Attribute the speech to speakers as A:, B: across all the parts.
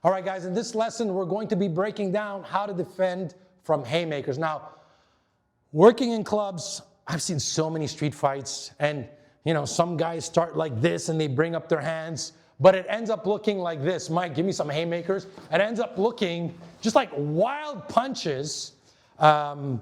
A: All right, guys, in this lesson, we're going to be breaking down how to defend from haymakers. Now, working in clubs, I've seen so many street fights, and some guys start like this and they bring up their hands, but it ends up looking like this. Mike, give me some haymakers. It ends up looking just like wild punches that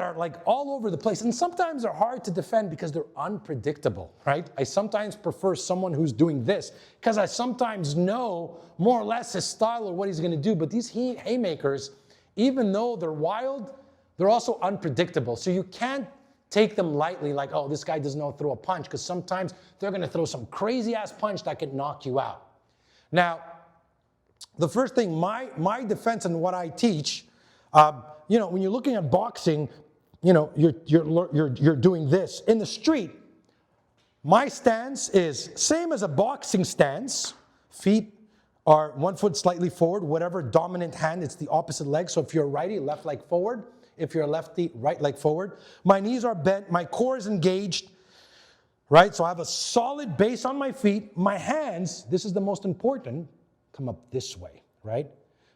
A: are like all over the place. And sometimes they're hard to defend because they're unpredictable, right? I sometimes prefer someone who's doing this because I sometimes know more or less his style or what he's gonna do. But these haymakers, even though they're wild, they're also unpredictable. So you can't take them lightly like, oh, this guy doesn't know how to throw a punch, because sometimes they're gonna throw some crazy ass punch that could knock you out. Now, the first thing, my defense and what I teach, when you're looking at boxing, you're doing this. In the street, my stance is same as a boxing stance. Feet are 1 foot slightly forward, whatever dominant hand, it's the opposite leg. So if you're a righty, left leg forward. If you're a lefty, right leg forward. My knees are bent, my core is engaged, right? So I have a solid base on my feet. My hands, this is the most important, come up this way, right?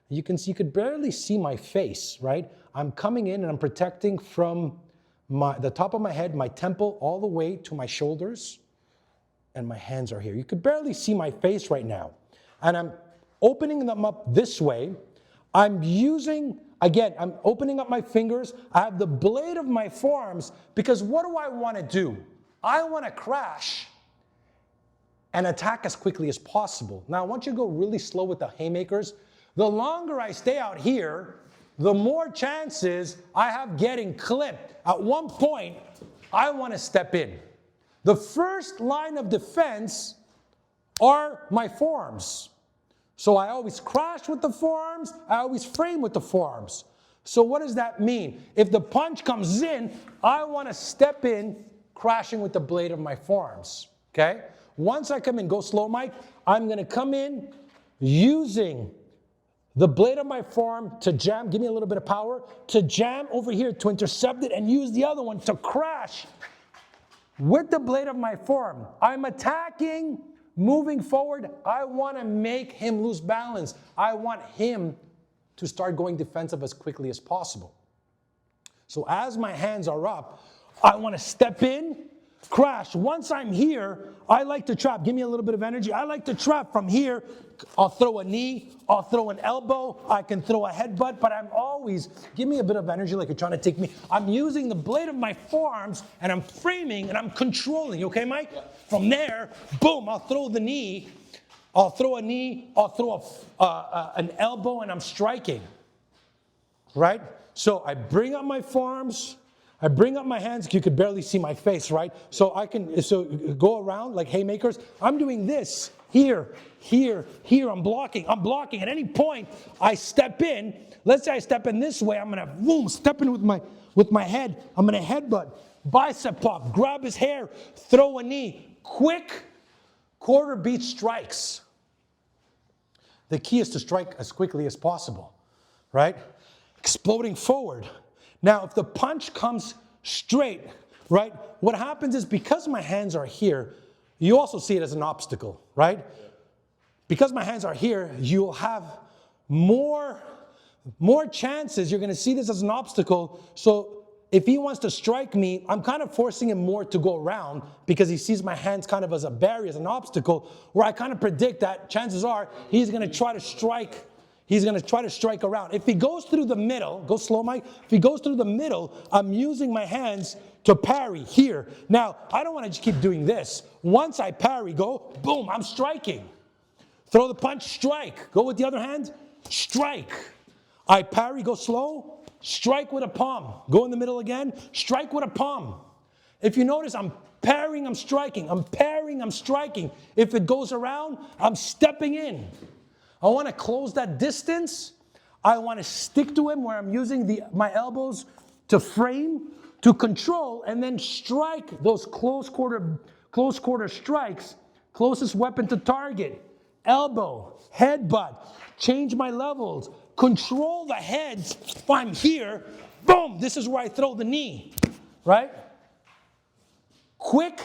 A: You could barely see my face, right? I'm coming in and I'm protecting from the top of my head, my temple, all the way to my shoulders, and my hands are here. You could barely see my face right now. And I'm opening them up this way. I'm opening up my fingers. I have the blade of my forearms, because what do I want to do? I want to crash and attack as quickly as possible. Now, I want you to go really slow with the haymakers. The longer I stay out here, the more chances I have getting clipped. At one point, I want to step in. The first line of defense are my forearms. So I always crash with the forearms, I always frame with the forearms. So what does that mean? If the punch comes in, I want to step in, crashing with the blade of my forearms, okay? Once I come in, go slow, Mike, I'm going to come in using the blade of my forearm to jam, give me a little bit of power, to jam over here to intercept it, and use the other one to crash with the blade of my forearm. I'm attacking, moving forward. I want to make him lose balance. I want him to start going defensive as quickly as possible. So as my hands are up, I want to step in, crash. Once I'm here, I like to trap. Give me a little bit of energy. I like to trap from here. I'll throw a knee, I'll throw an elbow, I can throw a headbutt, but I'm always, give me a bit of energy like you're trying to take me. I'm using the blade of my forearms, and I'm framing, and I'm controlling. You okay, Mike? Yeah. From there, boom, I'll throw the knee, I'll throw a knee, I'll throw an elbow, and I'm striking, right? So I bring up my forearms, I bring up my hands. You could barely see my face, right? So so go around like haymakers. I'm doing this, here, here, here. I'm blocking. At any point, I step in. Let's say I step in this way. I'm gonna, boom, step in with my head. I'm gonna headbutt, bicep pop, grab his hair, throw a knee. Quick quarter beat strikes. The key is to strike as quickly as possible, right? Exploding forward. Now, if the punch comes straight, right, what happens is, because my hands are here, you also see it as an obstacle, right? Yeah. Because my hands are here, you'll have more chances. You're going to see this as an obstacle. So if he wants to strike me, I'm kind of forcing him more to go around, because he sees my hands kind of as a barrier, as an obstacle, where I kind of predict that chances are he's going to try to strike. He's going to try to strike around. If he goes through the middle, go slow, Mike. If he goes through the middle, I'm using my hands to parry here. Now, I don't want to just keep doing this. Once I parry, go, boom, I'm striking. Throw the punch, strike. Go with the other hand, strike. I parry, go slow, strike with a palm. Go in the middle again, strike with a palm. If you notice, I'm parrying, I'm striking. I'm parrying, I'm striking. If it goes around, I'm stepping in. I want to close that distance. I want to stick to him, where I'm using my elbows to frame, to control, and then strike those close quarter strikes. Closest weapon to target. Elbow, headbutt, change my levels, control the heads. If I'm here, boom, this is where I throw the knee, right? Quick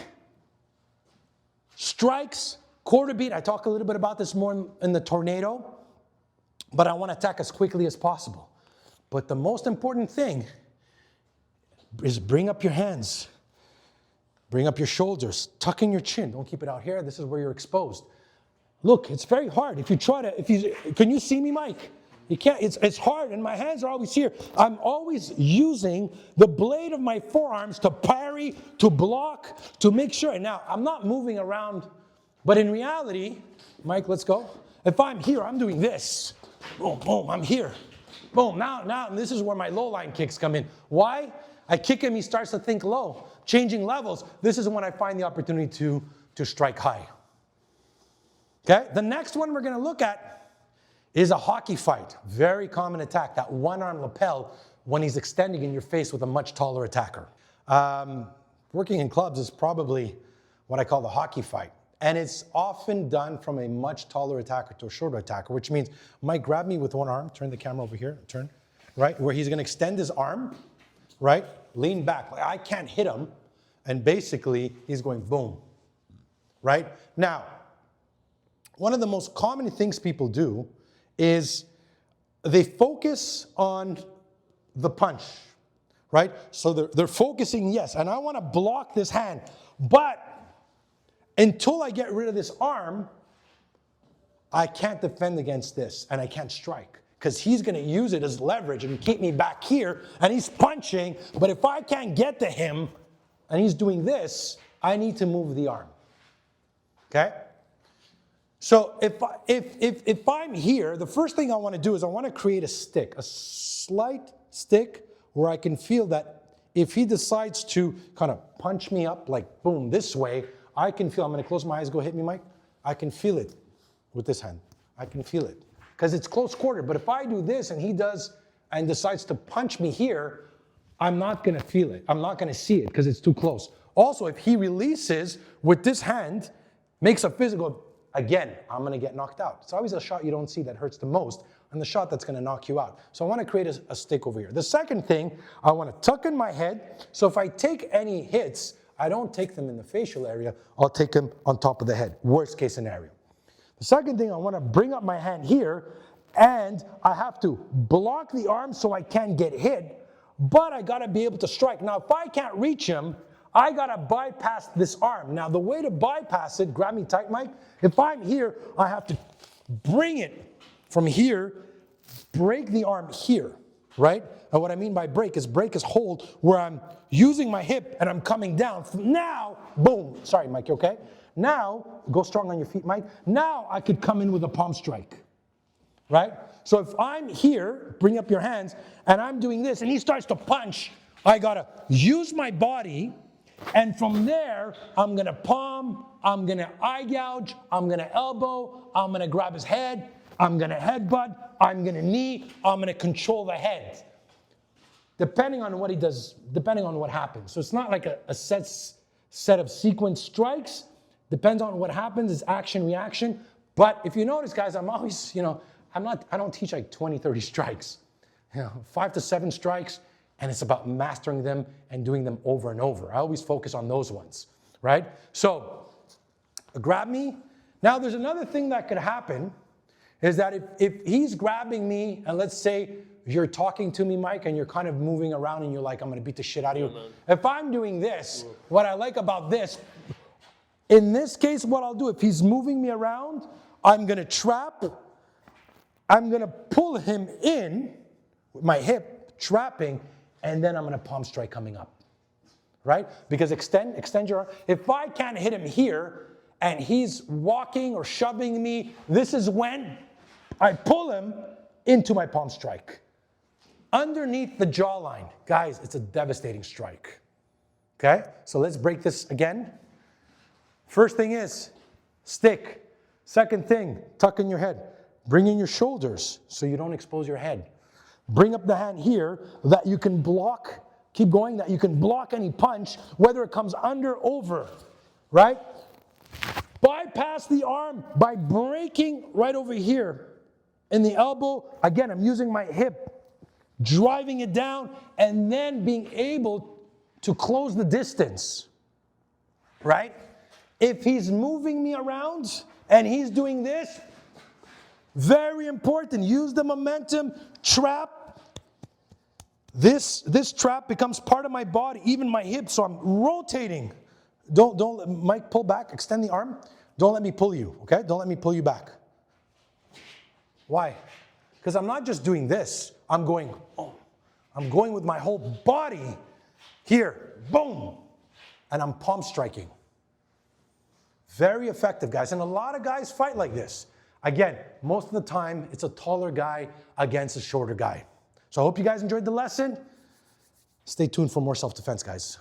A: strikes Quarter beat, I talk a little bit about this more in the tornado, but I want to attack as quickly as possible. But the most important thing is bring up your hands, bring up your shoulders, tuck in your chin. Don't keep it out here. This is where you're exposed. Look, it's very hard. If you try to, can you see me, Mike? You can't, it's hard, and my hands are always here. I'm always using the blade of my forearms to parry, to block, to make sure. Now, I'm not moving around, but in reality, Mike, let's go. If I'm here, I'm doing this. Boom, boom, I'm here. Boom, now, and this is where my low line kicks come in. Why? I kick him, he starts to think low. Changing levels, this is when I find the opportunity to strike high. Okay, the next one we're gonna look at is a hockey fight. Very common attack, that one arm lapel when he's extending in your face with a much taller attacker. Working in clubs is probably what I call the hockey fight. And it's often done from a much taller attacker to a shorter attacker, which means Mike grab me with one arm, turn the camera over here, turn, right? Where he's gonna extend his arm, right? Lean back, like I can't hit him. And basically, he's going boom, right? Now, one of the most common things people do is they focus on the punch, right? So they're focusing, yes, and I want to block this hand, but until I get rid of this arm, I can't defend against this, and I can't strike, because he's going to use it as leverage and keep me back here, and he's punching, but if I can't get to him, and he's doing this, I need to move the arm, okay? So if I'm here, the first thing I want to do is I want to create a stick, a slight stick where I can feel that if he decides to kind of punch me up like boom this way, I can feel, I'm going to close my eyes, go hit me, Mike. I can feel it with this hand. I can feel it because it's close quarter. But if I do this and he does and decides to punch me here, I'm not going to feel it. I'm not going to see it because it's too close. Also, if he releases with this hand, makes a physical, again, I'm going to get knocked out. It's always a shot you don't see that hurts the most and the shot that's going to knock you out. So I want to create a stick over here. The second thing, I want to tuck in my head. So if I take any hits, I don't take them in the facial area. I'll take them on top of the head. Worst case scenario. The second thing, I want to bring up my hand here and I have to block the arm so I can't get hit, but I got to be able to strike. Now, if I can't reach him, I got to bypass this arm. Now, the way to bypass it, grab me tight, Mike. If I'm here, I have to bring it from here, break the arm here, right? And what I mean by break is hold, where I'm using my hip and I'm coming down. Now, boom. Sorry, Mike, you okay? Now, go strong on your feet, Mike. Now I could come in with a palm strike, right? So if I'm here, bring up your hands, and I'm doing this, and he starts to punch, I got to use my body. And from there, I'm going to palm, I'm going to eye gouge, I'm going to elbow, I'm going to grab his head, I'm going to headbutt, I'm going to knee, I'm going to control the head. Depending on what he does, depending on what happens. So it's not like a set of sequence strikes. Depends on what happens, it's action, reaction. But if you notice, guys, I'm always, I don't teach like 20, 30 strikes. 5 to 7 strikes. And it's about mastering them and doing them over and over. I always focus on those ones, right? So, grab me. Now, there's another thing that could happen, is that if he's grabbing me, and let's say you're talking to me, Mike, and you're kind of moving around and you're like, I'm going to beat the shit out of you. If I'm doing this, what I like about this, in this case, what I'll do, if he's moving me around, I'm going to trap, I'm going to pull him in with my hip, trapping, and then I'm going to palm strike coming up, right? Because extend your arm. If I can't hit him here and he's walking or shoving me, this is when I pull him into my palm strike. Underneath the jawline. Guys, it's a devastating strike, okay? So let's break this again. First thing is stick. Second thing, tuck in your head. Bring in your shoulders so you don't expose your head. Bring up the hand here that you can block, keep going, that you can block any punch, whether it comes under, over, right? Bypass the arm by breaking right over here in the elbow. Again, I'm using my hip, driving it down, and then being able to close the distance, right? If he's moving me around, and he's doing this. Very important. Use the momentum, trap. This trap becomes part of my body, even my hips, so I'm rotating. Don't, Mike, pull back, extend the arm. Don't let me pull you, okay? Don't let me pull you back. Why? Because I'm not just doing this. I'm going with my whole body here, boom, and I'm palm striking. Very effective, guys, and a lot of guys fight like this. Again, most of the time, it's a taller guy against a shorter guy. So I hope you guys enjoyed the lesson. Stay tuned for more self-defense, guys.